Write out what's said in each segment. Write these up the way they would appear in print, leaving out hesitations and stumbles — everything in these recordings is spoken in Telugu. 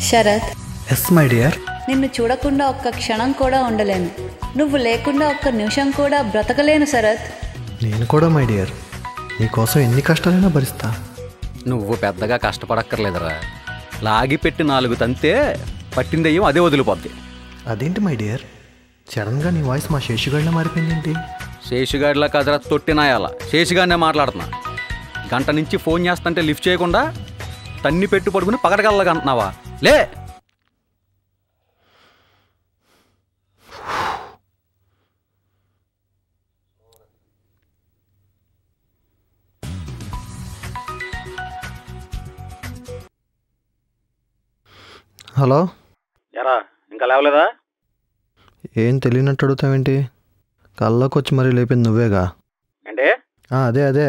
Sarath, yes my dear. నిన్ను చూడకుండా ఒక్క క్షణం కూడా ఉండలేను. నువ్వు లేకుండా ఒక్క నిమిషం కూడా బ్రతకలేను శరత్. నేను కూడా మై డియర్, నీకోసం ఎన్ని కష్టాలైనా భరిస్తా. నువ్వు పెద్దగా కష్టపడక్కర్లేదురా. లాగి పెట్టి 4 తంతే పట్టిందయ్యం అదే వదిలిపోద్ది. అదేంటి మై డియర్, సడన్గా నీ వాయిస్ మా శేషుగాడిలా మారిపోయిందేంటి? శేషుగాడిలా కదరా తొట్టినాయాల. శేషుగాడినే మాట్లాడుతున్నా. గంట నుంచి ఫోన్ చేస్తుంటే లిఫ్ట్ చేయకుండా తన్ని పెట్టి పడుకుని పగడగల్లగా అంటున్నావా? లే. హలో. ఎరా ఇంకా లేవలేదా? ఏం తెలియనట్టు అడుగుతావేంటి? కల్లోకి వచ్చి మరీ లేపింది నువ్వేగా. అంటే అదే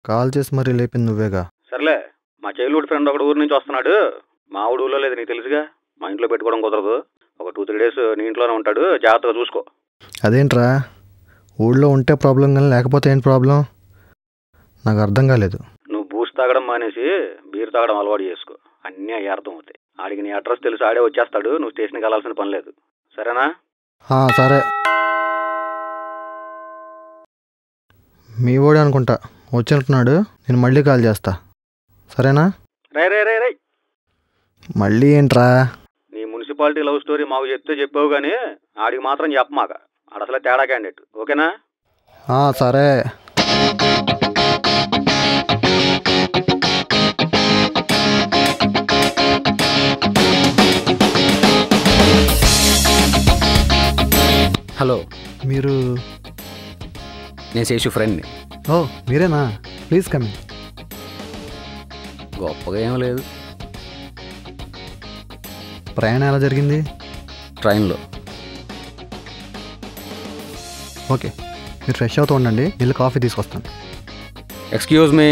కాల్ చేసి మరీ లేపింది నువ్వేగా. సర్లే, మా చైల్డ్హుడ్ ఫ్రెండ్ ఒకడు ఊరు నుంచి వస్తున్నాడు. మా ఆవిడ ఊళ్ళో లేదు, నీకు తెలుసుగా. మా ఇంట్లో పెట్టుకోవడం కుదరదు. ఒక 2-3 డేస్ నీ ఇంట్లోనే ఉంటాడు, జాగ్రత్తగా చూసుకో. అదేంట్రా, ఊళ్ళో ఉంటే ప్రాబ్లం కానీ లేకపోతే ఏంటి ప్రాబ్లం? నాకు అర్థం కాలేదు. నువ్వు బూస్ట్ తాగడం మానేసి బీర్ తాగడం అలవాటు చేసుకో. అన్నీ అయ్యి అర్థం అవుతాయి. ఆడికి నీ అడ్రస్ తెలుసు, ఆడే వచ్చేస్తాడు. నువ్వు స్టేషన్కి వెళ్ళాల్సిన పని లేదు, సరేనా? సరే. మీ ఓడే అనుకుంటా వచ్చినట్టున్నాడు. నేను మళ్ళీ కాల్ చేస్తా, సరేనా? రై మళ్ళీ ఏంట్రా? నీ మున్సిపాలిటీ లవ్ స్టోరీ మాకు చెప్తే చెప్పావు కానీ ఆడికి మాత్రం చెప్పమాక. ఆడ అసలే తేడా క్యాండిడేట్, ఓకేనా? సరే. హలో, మీరు? నేను శేషు ఫ్రెండ్ని. మీరేనా? Please come in. గొప్పగా ఏం లేదు. ప్రయాణం ఎలా జరిగింది? ట్రైన్లో. ఓకే, మీరు ఫ్రెష్ అవుతూ ఉండండి, వెళ్ళి కాఫీ తీసుకొస్తాను. Excuse me.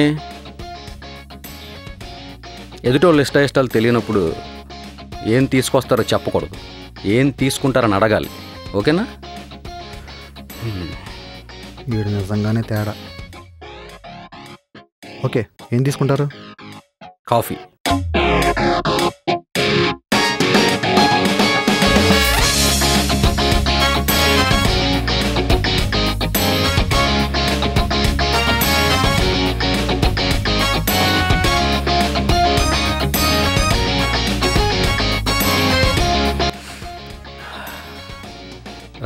ఎదుటోళ్ళు ఇష్టాలు తెలియనప్పుడు ఏం తీసుకొస్తారో చెప్పకూడదు, ఏం తీసుకుంటారని అడగాలి, ఓకేనా? వీడు నిజంగానే తేడా. ఓకే, ఏం తీసుకుంటారు? కాఫీ.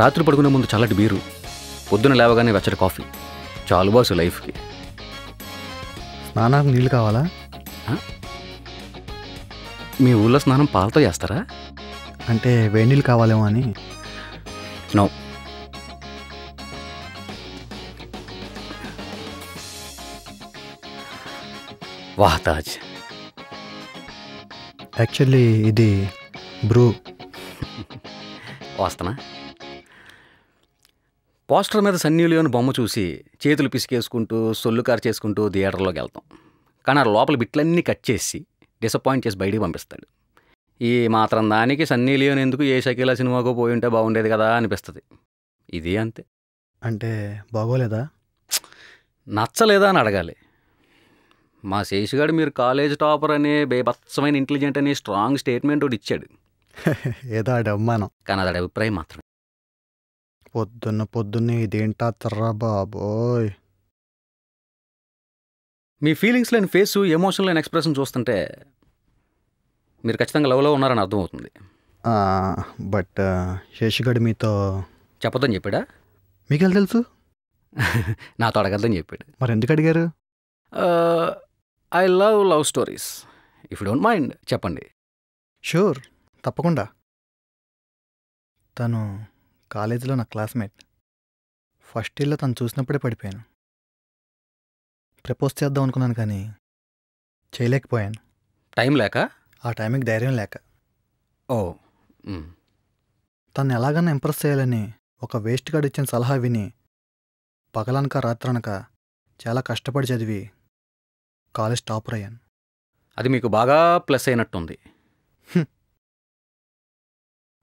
రాత్రి పడుకునే ముందు చల్లటి బీరు, పొద్దున లేవగానే వెచ్చటి కాఫీ. చాలు బాసు లైఫ్కి. స్నానానికి నీళ్ళు కావాలా? మీ ఊళ్ళో స్నానం పాలతో చేస్తారా? అంటే వేడి నీళ్ళు కావాలేమో అని. నో. వాహ్ తాజ్. యాక్చువల్లీ ఇది బ్రూ. వస్తానా? పోస్టర్ మీద సన్నీ లియోన్ బొమ్మ చూసి చేతులు పిసికేసుకుంటూ సొల్లు కారు చేసుకుంటూ థియేటర్లోకి వెళ్తాం. కానీ ఆ లోపల బిట్లన్నీ కట్ చేసి డిసప్పాయింట్ చేసి బయటికి పంపిస్తాడు. ఈ మాత్రం దానికి సన్నీ లియోన్ ఎందుకు ఏ షకీలా సినిమాకో పోయి ఉంటే బాగుండేది కదా అనిపిస్తుంది. ఇది అంతే. అంటే బాగోలేదా? నచ్చలేదా అని అడగాలి. మా శేషుగాడు మీరు కాలేజ్ టాపర్ అనే బేబత్సమైన ఇంటెలిజెంట్ అనే స్ట్రాంగ్ స్టేట్మెంట్ ఒకటి ఇచ్చాడు. ఏదో ఆడ అమ్మానం, కానీ అది అభిప్రాయం మాత్రమే. పొద్దున్నే ఇదేంటా తర్రా బాబోయ్. మీ ఫీలింగ్స్ లేని ఫేసు, ఎమోషన్ లేని ఎక్స్ప్రెషన్ చూస్తుంటే మీరు ఖచ్చితంగా లవ్లో ఉన్నారని అర్థమవుతుంది. బట్ శేషుగాడు మీతో చెప్పొద్దని చెప్పాడా? మీకెళ్ళి తెలుసు? నాతో అడగద్దని చెప్పాడు. మరి ఎందుకు అడిగారు? I love stories. If you don't mind చెప్పండి. షూర్, తప్పకుండా. తను కాలేజీలో నా క్లాస్మేట్. ఫస్ట్ ఇయర్లో తను చూసినప్పుడే పడిపోయాను. ప్రపోజ్ చేద్దాం అనుకున్నాను కానీ చేయలేకపోయాను. టైం లేక? ఆ టైంకి ధైర్యం లేక. ఓ. తను ఎలాగన్నా ఇంప్రెస్ చేయాలని ఒక వేస్ట్ గార్డ్ ఇచ్చిన సలహా విని పగలనక రాత్రనక చాలా కష్టపడి చదివి కాలేజ్ టాపర్ అయ్యాను. అది మీకు బాగా ప్లస్ అయినట్టుంది.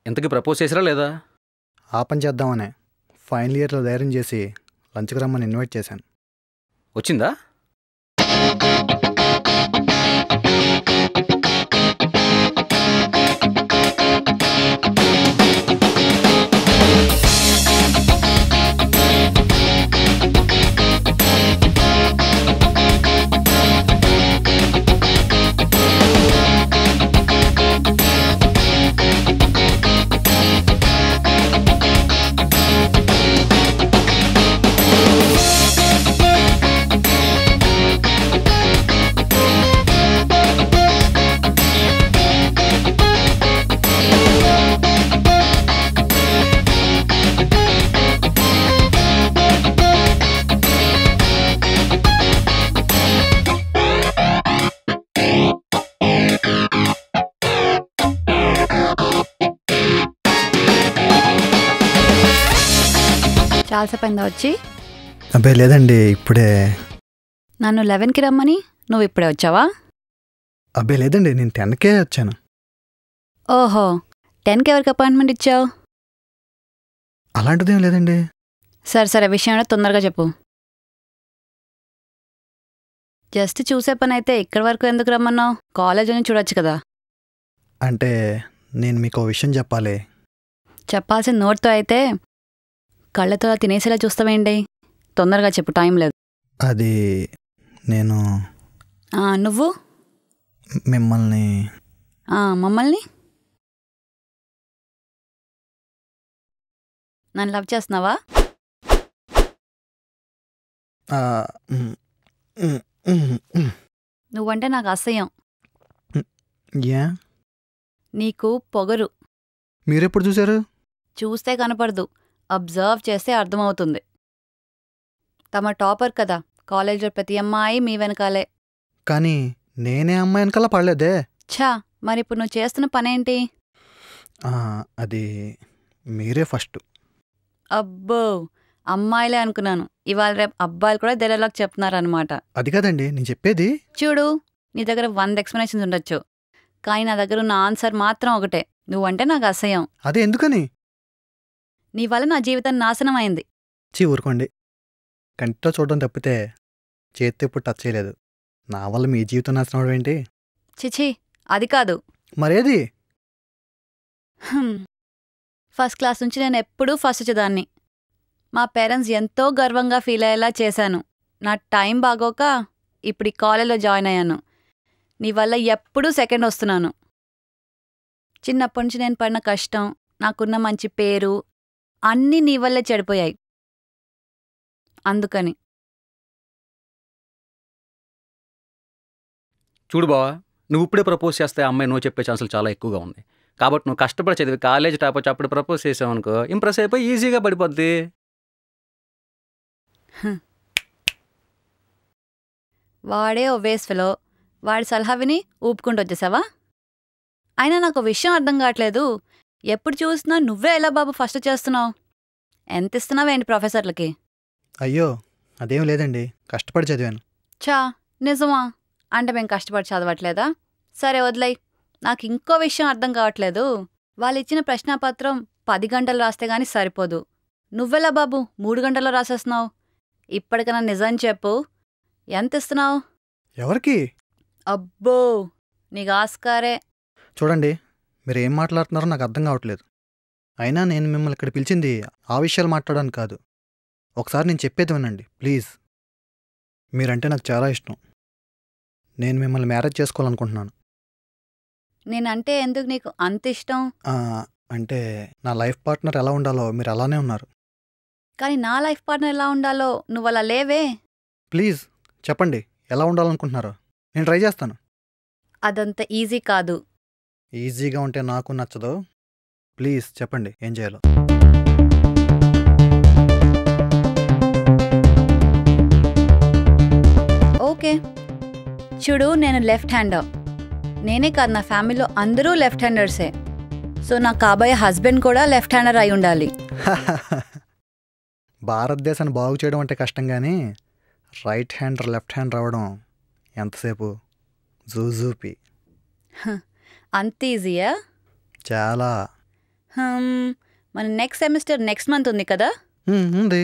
ఇంతకీ ప్రపోజ్ చేసిరా లేదా? ఆ పని చేద్దామనే ఫైనల్ ఇయర్లో ధైర్యం చేసి లంచ్కి రమ్మని ఇన్వైట్ చేశాను. వచ్చిందా? చాలాసేపు అయిందా వచ్చి? అబ్బే లేదండి, ఇప్పుడే. నన్ను 11కి రమ్మని నువ్వు ఇప్పుడే వచ్చావా? అబ్బే లేదండి, నేను 10కే వచ్చాను. ఓహో, 10కి ఎవరికి అపాయింట్మెంట్ ఇచ్చావు? అలాంటిదేం లేదండి. సరే సరే, విషయం ఏంటో తొందరగా చెప్పు. జస్ట్ చూసే పని అయితే ఇక్కడి వరకు ఎందుకు రమ్మన్నావు? కాలేజ్ అని చూడొచ్చు కదా. అంటే నేను మీకు ఓ విషయం చెప్పాలి. చెప్పాల్సిన నోట్తో అయితే కళ్ళతో తినేసేలా చూస్తావేంటి? తొందరగా చెప్పు, టైం లేదు. అది నేను నువ్వు మిమ్మల్ని మమ్మల్ని నన్ను లవ్ చేస్తున్నావా? ఆ, మ్, మ్, మ్, మ్. నువ్వంటే నాకు అసహ్యం. యా, నీకు పొగరు. మీరెప్పుడు చూశారు? చూస్తే కనపడదు, అబ్జర్వ్ చేస్తే అర్థమవుతుంది. తమ టాపర్ కదా, కాలేజ్లో ప్రతి అమ్మాయి మీ వెనకాలే. కానీ నేనే అమ్మాయి వెనకాల పడలేదే. ఛా, మరి ఇప్పుడు నువ్వు చేస్తున్న పనేంటి? ఆ, అది మీరే ఫస్ట్. అబ్బో, అమ్మాయిలే అనుకున్నాను. ఇవాళ రేపు అబ్బాయిలు కూడా డైలాగ్ చెప్తున్నారనమాట. అది కాదండి నేను చెప్పేది. చూడు, నీ దగ్గర 100 ఎక్స్ప్లెనేషన్స్ ఉండొచ్చు, కానీ నా దగ్గర ఉన్న ఆన్సర్ మాత్రం ఒకటే: నువ్వంటే నాకు అసహ్యం. అదే ఎందుకని? నీ వల్ల నా జీవితం నాశనం అయింది. ఊరుకోండి. కంటితో చూడడం తప్పితే చేతితో ఇప్పుడు టచ్ చేయలేదు. నా వల్ల మీ జీవితం నాశనం అవడం ఏంటి? చిచి, అది కాదు. మరేది? ఫస్ట్ క్లాస్ నుంచి నేను ఎప్పుడూ ఫస్ట్ వచ్చేదాన్ని. మా పేరెంట్స్ ఎంతో గర్వంగా ఫీల్ అయ్యేలా చేశాను. నా టైం బాగోక ఇప్పుడు ఈ కాలేజ్లో జాయిన్ అయ్యాను. నీ వల్ల ఎప్పుడూ సెకండ్ వస్తున్నాను. చిన్నప్పటి నుంచి నేను పడిన కష్టం, నాకున్న మంచి పేరు అన్నీ నీ వల్లే చెడిపోయాయి. అందుకని చూడు బావా, నువ్వు ఇప్పుడే ప్రపోజ్ చేస్తే ఆ అమ్మాయి నో చెప్పే ఛాన్సులు చాలా ఎక్కువగా ఉన్నాయి. కాబట్టి నువ్వు కష్టపడి చదివి కాలేజ్ టాప్ వచ్చి అప్పుడు ప్రపోజ్ చేసావు అనుకో, ఇంప్రెస్ అయిపోయి ఈజీగా పడిపోద్ది. వాడే ఓ వేస్ఫెలో, వాడి సలహా విని ఊపుకుంటూ వచ్చేసావా? అయినా నాకు విషయం అర్థం కావట్లేదు. ఎప్పుడు చూసినా నువ్వే ఎలా బాబు ఫస్ట్ చేస్తున్నావు? ఎంత ఇస్తున్నావేంటి ప్రొఫెసర్లకి? అయ్యో అదేం లేదండి, కష్టపడి చదివాను. చా, నిజమా? అంటే మేము కష్టపడి చదవట్లేదా? సరే వదిలేయ్. నాకు ఇంకో విషయం అర్థం కావట్లేదు. వాళ్ళు ఇచ్చిన ప్రశ్నాపత్రం 10 గంటలు రాస్తే గానీ సరిపోదు. నువ్వెలా బాబు 3 గంటల్లో రాసేస్తున్నావు? ఇప్పటికైనా నిజం చెప్పు, ఎంత ఇస్తున్నావు? ఎవరికి? అబ్బో, నీకు ఆస్కారే. చూడండి, మీరు ఏం మాట్లాడుతున్నారో నాకు అర్థం కావట్లేదు. అయినా నేను మిమ్మల్ని ఇక్కడ పిలిచింది ఆ విషయాలు మాట్లాడడానికి కాదు. ఒకసారి నేను చెప్పేది వినండి ప్లీజ్. మీరంటే నాకు చాలా ఇష్టం. నేను మిమ్మల్ని మ్యారేజ్ చేసుకోవాలనుకుంటున్నాను. నేనంటే ఎందుకు నీకు అంత ఇష్టం? అంటే నా లైఫ్ పార్ట్నర్ ఎలా ఉండాలో మీరు అలానే ఉన్నారు. కానీ నా లైఫ్ పార్ట్నర్ ఎలా ఉండాలో నువ్వు అలా లేవే. ప్లీజ్ చెప్పండి, ఎలా ఉండాలనుకుంటున్నారో. నేను ట్రై చేస్తాను. అదంత ఈజీ కాదు. ఈజీగా ఉంటే నాకు నచ్చదు. ప్లీజ్ చెప్పండి ఏం చేయాలో. ఓకే, చూడు, నేను లెఫ్ట్ హ్యాండర్. నేనే కాదు, నా ఫ్యామిలీలో అందరూ లెఫ్ట్ హ్యాండర్సే. సో నా కాబోయే హస్బెండ్ కూడా లెఫ్ట్ హ్యాండర్ అయి ఉండాలి. భారతదేశాన్ని బాగు చేయడం అంటే కష్టం, కానీ రైట్ హ్యాండర్ లెఫ్ట్ హ్యాండ్ రావడం ఎంతసేపు? జూజూపి. అంత ఈజీయా? చాలా. మన నెక్స్ట్ సెమిస్టర్ నెక్స్ట్ మంత్ ఉంది కదా? ఉంది.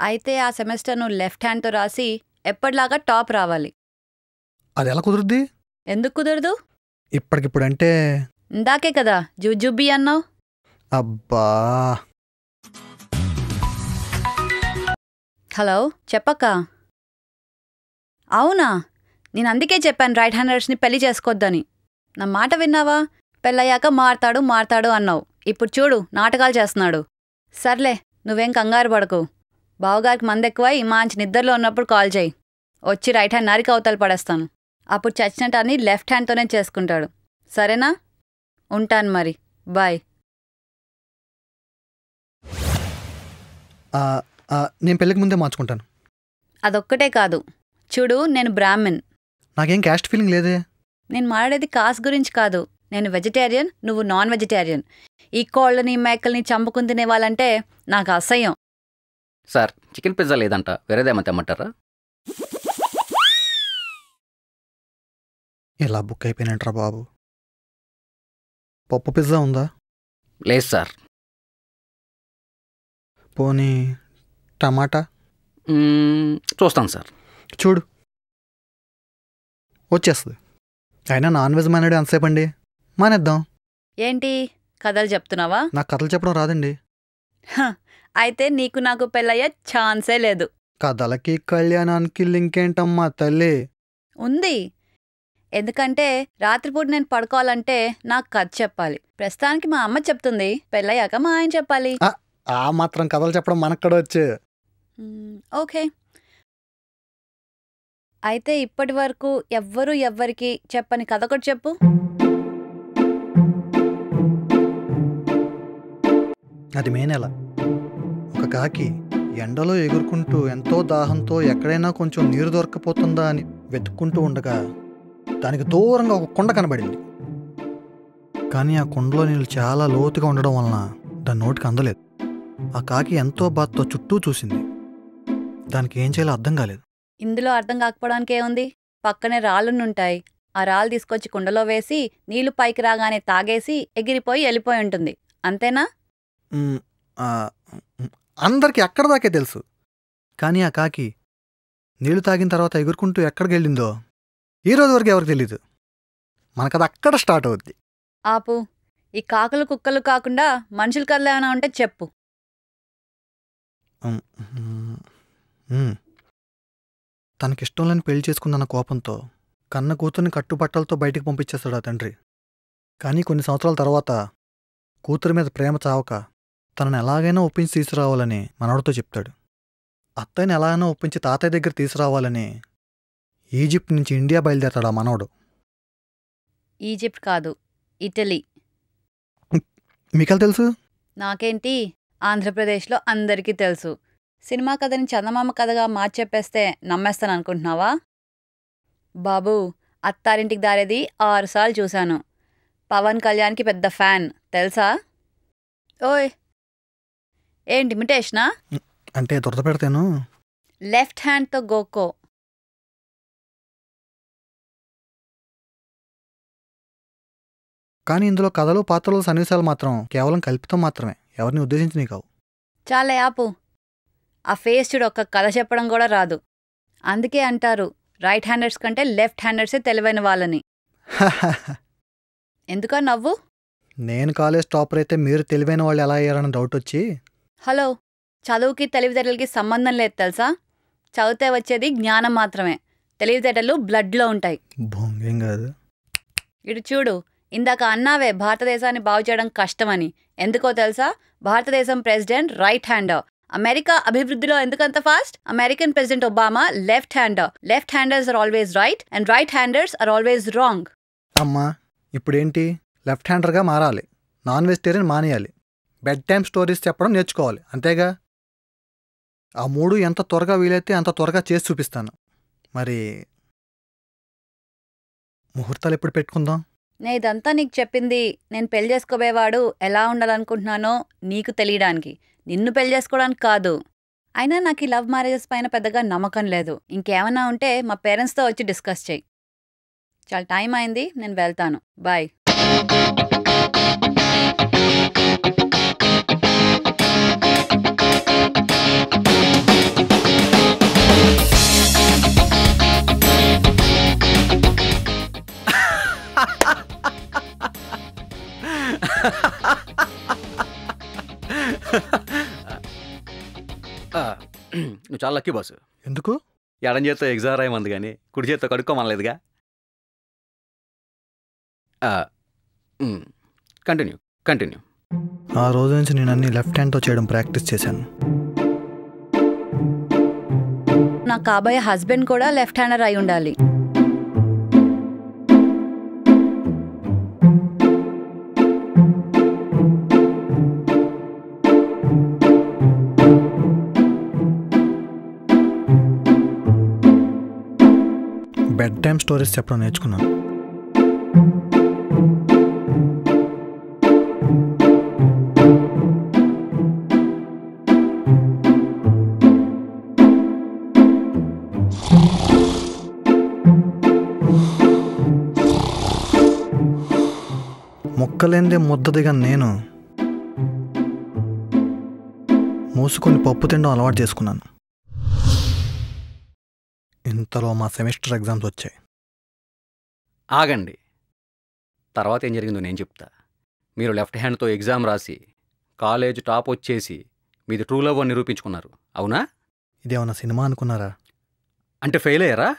అయితే ఆ సెమిస్టర్ నువ్వు లెఫ్ట్ హ్యాండ్తో రాసి ఎప్పటిలాగా టాప్ రావాలి. అది ఎలా కుదురుద్ది? ఎందుకు కుదరదు? ఇప్పటికిప్పుడు అంటే ఇందాకే కదా జుజుబి అన్నావు. అబ్బా. హలో, చెప్పక్క. అవునా, నేను అందుకే చెప్పాను రైట్ హ్యాండర్స్ని పెళ్లి చేసుకోవద్దని. నా మాట విన్నావా? పెళ్ళయ్యాక మారతాడు అన్నావు. ఇప్పుడు చూడు, నాటకాలు చేస్తున్నాడు. సర్లే, నువ్వేం కంగారు పడకు. బావగారికి మందెక్కువై మంచి నిద్రలో ఉన్నప్పుడు కాల్ చేయి. వచ్చి రైట్ హ్యాండ్ నరికి అవతల పడేస్తాను. అప్పుడు చచ్చినట్టు అని లెఫ్ట్ హ్యాండ్తోనే చేసుకుంటాడు. సరేనా? ఉంటాను మరి, బాయ్. నేను పెళ్ళికి ముందే మార్చుకుంటాను. అదొక్కటే కాదు, చూడు, నేను బ్రాహ్మణ్. నాకేం క్యాస్ట్ ఫీలింగ్ లేదే. నేను మాట్లాడేది కాస్ట్ గురించి కాదు. నేను వెజిటేరియన్, నువ్వు నాన్ వెజిటేరియన్. ఈ కోళ్ళని మేకల్ని చంపుకుని తినేవాళ్ళంటే నాకు అసహ్యం. సార్ చికెన్ పిజ్జా లేదంట, వేరేదేమో తెమ్మంటారా? ఇలా బుక్ అయిపోయినట్రా బాబు. పప్పు పిజ్జా ఉందా? లేదు సార్. పోనీ టమాటా? చూస్తాను సార్. చూడు వచ్చేస్తుంది. అయినా నాన్ వెజ్ మానేడు ఎంతసేపు అండి, మానేద్దాం. ఏంటి కథలు చెప్తున్నావా? నాకు కథలు చెప్పడం రాదండి. హ, అయితే నీకు నాకు పెళ్ళయ్యే ఛాన్సే లేదు. కథలకి కళ్యాణానికి లింకేంటమ్మా తల్లి? ఉంది. ఎందుకంటే రాత్రిపూట నేను పడుకోవాలంటే నాకు కథ చెప్పాలి. ప్రస్తుతానికి మా అమ్మ చెప్తుంది, పెళ్ళయ్యాక మా ఆయన చెప్పాలి. ఆ మాత్రం కథలు చెప్పడం మనక్కడ వచ్చే. ఓకే. అయితే ఇప్పటి వరకు ఎవ్వరికి చెప్పని కథ ఒకటి చెప్పు. అది మే నెల. ఒక కాకి ఎండలో ఎగురుకుంటూ ఎంతో దాహంతో ఎక్కడైనా కొంచెం నీరు దొరకపోతుందా అని వెతుక్కుంటూ ఉండగా దానికి దూరంగా ఒక కొండ కనబడింది. కానీ ఆ కొండలో నీళ్ళు చాలా లోతుగా ఉండడం వలన దాని నోటికి అందలేదు. ఆ కాకి ఎంతో బాధతో చుట్టూ చూసింది. దానికి ఏం చేయాలో అర్థం కాలేదు. ఇందులో అర్థం కాకపోవడానికి ఏముంది? పక్కనే రాళ్ళుంటాయి. ఆ రాళ్ళు తీసుకొచ్చి కుండలో వేసి నీళ్లు పైకి రాగానే తాగేసి ఎగిరిపోయి వెళ్ళిపోయి ఉంటుంది. అంతేనా? అందరికీ అక్కడ దాకే తెలుసు. కానీ ఆ కాకి నీళ్లు తాగిన తర్వాత ఎగురుకుంటూ ఎక్కడికి వెళ్ళిందో ఈ రోజు వరకు ఎవరికి తెలీదు. మనకది అక్కడ స్టార్ట్ అవుద్ది. ఆపు. ఈ కాకులు కుక్కలు కాకుండా మనుషుల కథలు ఏమైనా ఉంటే చెప్పు. తనకిష్టం లేని పెళ్లి చేసుకుందన్న కోపంతో కన్న కూతుర్ని కట్టుబట్టలతో బయటికి పంపించేస్తాడు ఆ తండ్రి. కానీ కొన్ని సంవత్సరాల తర్వాత కూతురి మీద ప్రేమ చావక తనను ఎలాగైనా ఒప్పించి తీసుకురావాలని మనవడితో చెప్తాడు. అత్తయ్యని ఎలాగైనా ఒప్పించి తాతయ్య దగ్గర తీసుకురావాలని ఈజిప్ట్ నుంచి ఇండియా బయలుదేరతాడు ఆ మనవడు. ఈజిప్ట్ కాదు, ఇటలీ. మీకెలా తెలుసు? నాకేంటి, ఆంధ్రప్రదేశ్లో అందరికీ తెలుసు. సినిమా కథని చందమామ కథగా మార్చెప్పేస్తే నమ్మేస్తాను అనుకుంటున్నావా? బాబూ, అత్తారింటికి దారేది 6 సార్లు చూశాను. పవన్ కళ్యాణ్కి పెద్ద ఫ్యాన్ తెలుసా? ఓయ్, ఏంటి ఇమిటేషనా? అంటే దురద పెడతాను. లెఫ్ట్ హ్యాండ్తో గోకో. కానీ ఇందులో కథలు పాత్రలు సన్నివేశాలు మాత్రం కేవలం కల్పితం మాత్రమే, ఎవరిని ఉద్దేశించి నీకావు. చాలే ఆపు. ఆ ఫేస్ చూడు, ఒక్క కథ చెప్పడం కూడా రాదు. అందుకే అంటారు రైట్ హ్యాండర్స్ కంటే లెఫ్ట్ హ్యాండర్సే తెలివైన వాళ్ళని. ఎందుకా నవ్వు? నేను కాలేజ్ టాపర్ అయితే మీరు తెలివైన వాళ్ళు ఎలా అయ్యారని డౌట్ వచ్చి. హలో, చదువుకి తెలివితేటలకి సంబంధం లేదు తెలుసా? చదివితే వచ్చేది జ్ఞానం మాత్రమే. తెలివితేటలు బ్లడ్లో ఉంటాయి. భోంగేం కాదు. ఇటు చూడు, ఇందాక అన్నావే భారతదేశాన్ని బాగు చేయడం కష్టమని. ఎందుకో తెలుసా? భారతదేశం ప్రెసిడెంట్ రైట్ హ్యాండర్. అమెరికా అభివృద్ధిలో ఎందుకంత fast? American president Obama left hander. Left handers are always right and right handers are always wrong. అమ్మా, ఇప్పుడేంటి? లెఫ్ట్ హ్యాండర్గా మారాలి, నాన్ వెజిటేరియన్ మానేయాలి, బెడ్ టైమ్ స్టోరీస్ చెప్పడం నేర్చుకోవాలి, అంతేగా? ఆ 3 ఎంత త్వరగా వీలైతే అంత త్వరగా చేసి చూపిస్తాను. మరి ముహూర్తాలు ఎప్పుడు పెట్టుకుందాం? నేను ఇదంతా నీకు చెప్పింది నేను పెళ్లి చేసుకోబోయేవాడు ఎలా ఉండాలనుకుంటున్నానో నీకు తెలియడానికి, నిన్ను పెళ్లి చేసుకోవడానికి కాదు. అయినా నాకు ఈ లవ్ మ్యారేజెస్ పైన పెద్దగా నమ్మకం లేదు. ఇంకేమైనా ఉంటే మా పేరెంట్స్తో వచ్చి డిస్కస్ చెయ్యి. చాలా టైం అయింది, నేను వెళ్తాను. బాయ్. నువ్వు చాలా లక్కీ బాసు. ఎందుకు? ఎడం చేత్తో ఎగ్జామ్ రాయమంది కానీ కుడి చేత్తో కడుక్కోమనలేదుగా. కంటిన్యూ. ఆ రోజు నుంచి నేను అన్ని లెఫ్ట్ హ్యాండ్తో చేయడం ప్రాక్టీస్ చేశాను. నా కాబోయే హస్బెండ్ కూడా లెఫ్ట్ హ్యాండర్ అయి ఉండాలి. బెడ్ టైమ్ స్టోరీస్ చెప్పడం నేర్చుకున్నాను. బుగ్గలేందే ముద్ద దిగని నేను మూసుకొని పప్పు తినడం అలవాటు చేసుకున్నాను. ఇంతలో మా సెమిస్టర్ ఎగ్జామ్స్ వచ్చాయి. ఆగండి, తర్వాత ఏం జరిగిందో నేను చెప్తా. మీరు లెఫ్ట్ హ్యాండ్తో ఎగ్జామ్ రాసి కాలేజ్ టాప్ వచ్చేసి మీది ట్రూ లవ్ అని నిరూపించుకున్నారు, అవునా? ఇదేమన్నా సినిమా అనుకున్నారా? అంటే ఫెయిల్ అయ్యారా?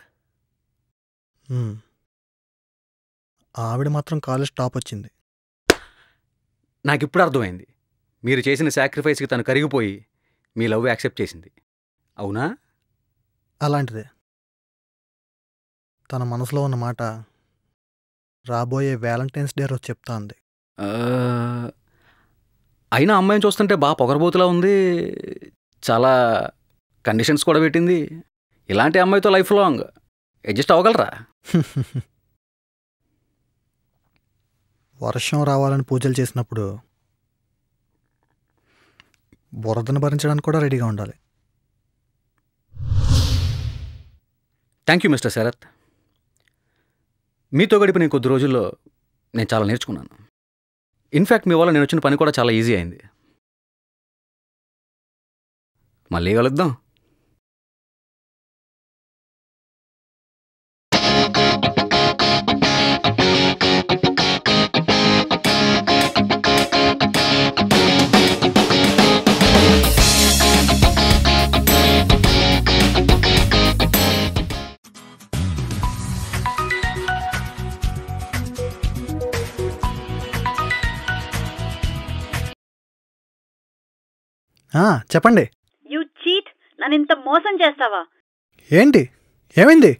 ఆవిడ మాత్రం కాలేజ్ టాప్ వచ్చింది. నాకు ఇప్పుడు అర్థమైంది. మీరు చేసిన సాక్రిఫైస్కి తను కరిగిపోయి మీ లవ్ యాక్సెప్ట్ చేసింది, అవునా? అలాంటిదే. తన మనసులో ఉన్న మాట రాబోయే వ్యాలంటైన్స్ డే రోజు చెప్తా ఉంది. అయినా అమ్మాయిని చూస్తుంటే బాగా పొగరబోతులా ఉంది. చాలా కండిషన్స్ కూడా పెట్టింది. ఇలాంటి అమ్మాయితో లైఫ్ లాంగ్ అడ్జస్ట్ అవ్వగలరా? వర్షం రావాలని పూజలు చేసినప్పుడు బురదను భరించడానికి కూడా రెడీగా ఉండాలి. Thank you mister Sharath. మీతో గడిపిన ఈ కొద్ది రోజుల్లో నేను చాలా నేర్చుకున్నాను. ఇన్ఫ్యాక్ట్ మీ వల్ల నేను వచ్చిన పని కూడా చాలా ఈజీ అయింది. మళ్ళీ కలుద్దాం. చెప్పండి. You cheat! నన్ను ఇంత మోసం చేస్తావా? ఏంటి? ఏమైంది?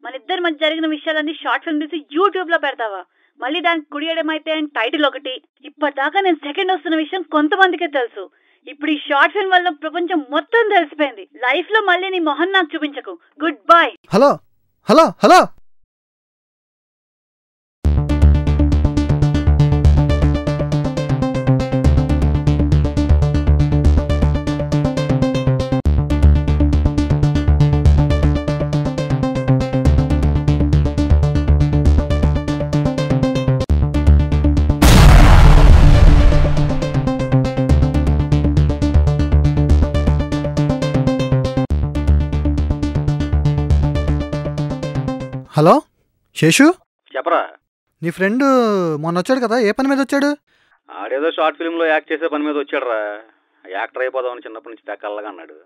మన ఇద్దరి మధ్య జరిగిన విషయాలన్నీ షార్ట్ ఫిల్మ్ తీసి యూట్యూబ్ లో పెడతావా? మళ్ళీ దానికి కుడియడమైతే అని టైటిల్ ఒకటి. ఇప్పటిదాకా నేను సెకండ్ వస్తున్న విషయం కొంతమందికే తెలుసు. ఇప్పుడు ఈ షార్ట్ ఫిల్మ్ వల్ల ప్రపంచం మొత్తం తెలిసిపోయింది. లైఫ్ లో మళ్ళీ నీ మొహం నాకు చూపించకు. Goodbye. Hello hello hello hello Seshu, చెప్పరా? నీ ఫ్రెండ్ మొన్న వచ్చాడు కదా, ఏ పని మీద వచ్చాడు? ఆడేదో షార్ట్ ఫిల్మ్లో యాక్ట్ చేసే పని మీద వచ్చాడు రా. యాక్టర్ అయిపోదామని చిన్నప్పటి నుంచి తెక్కల్లగా అన్నాడు.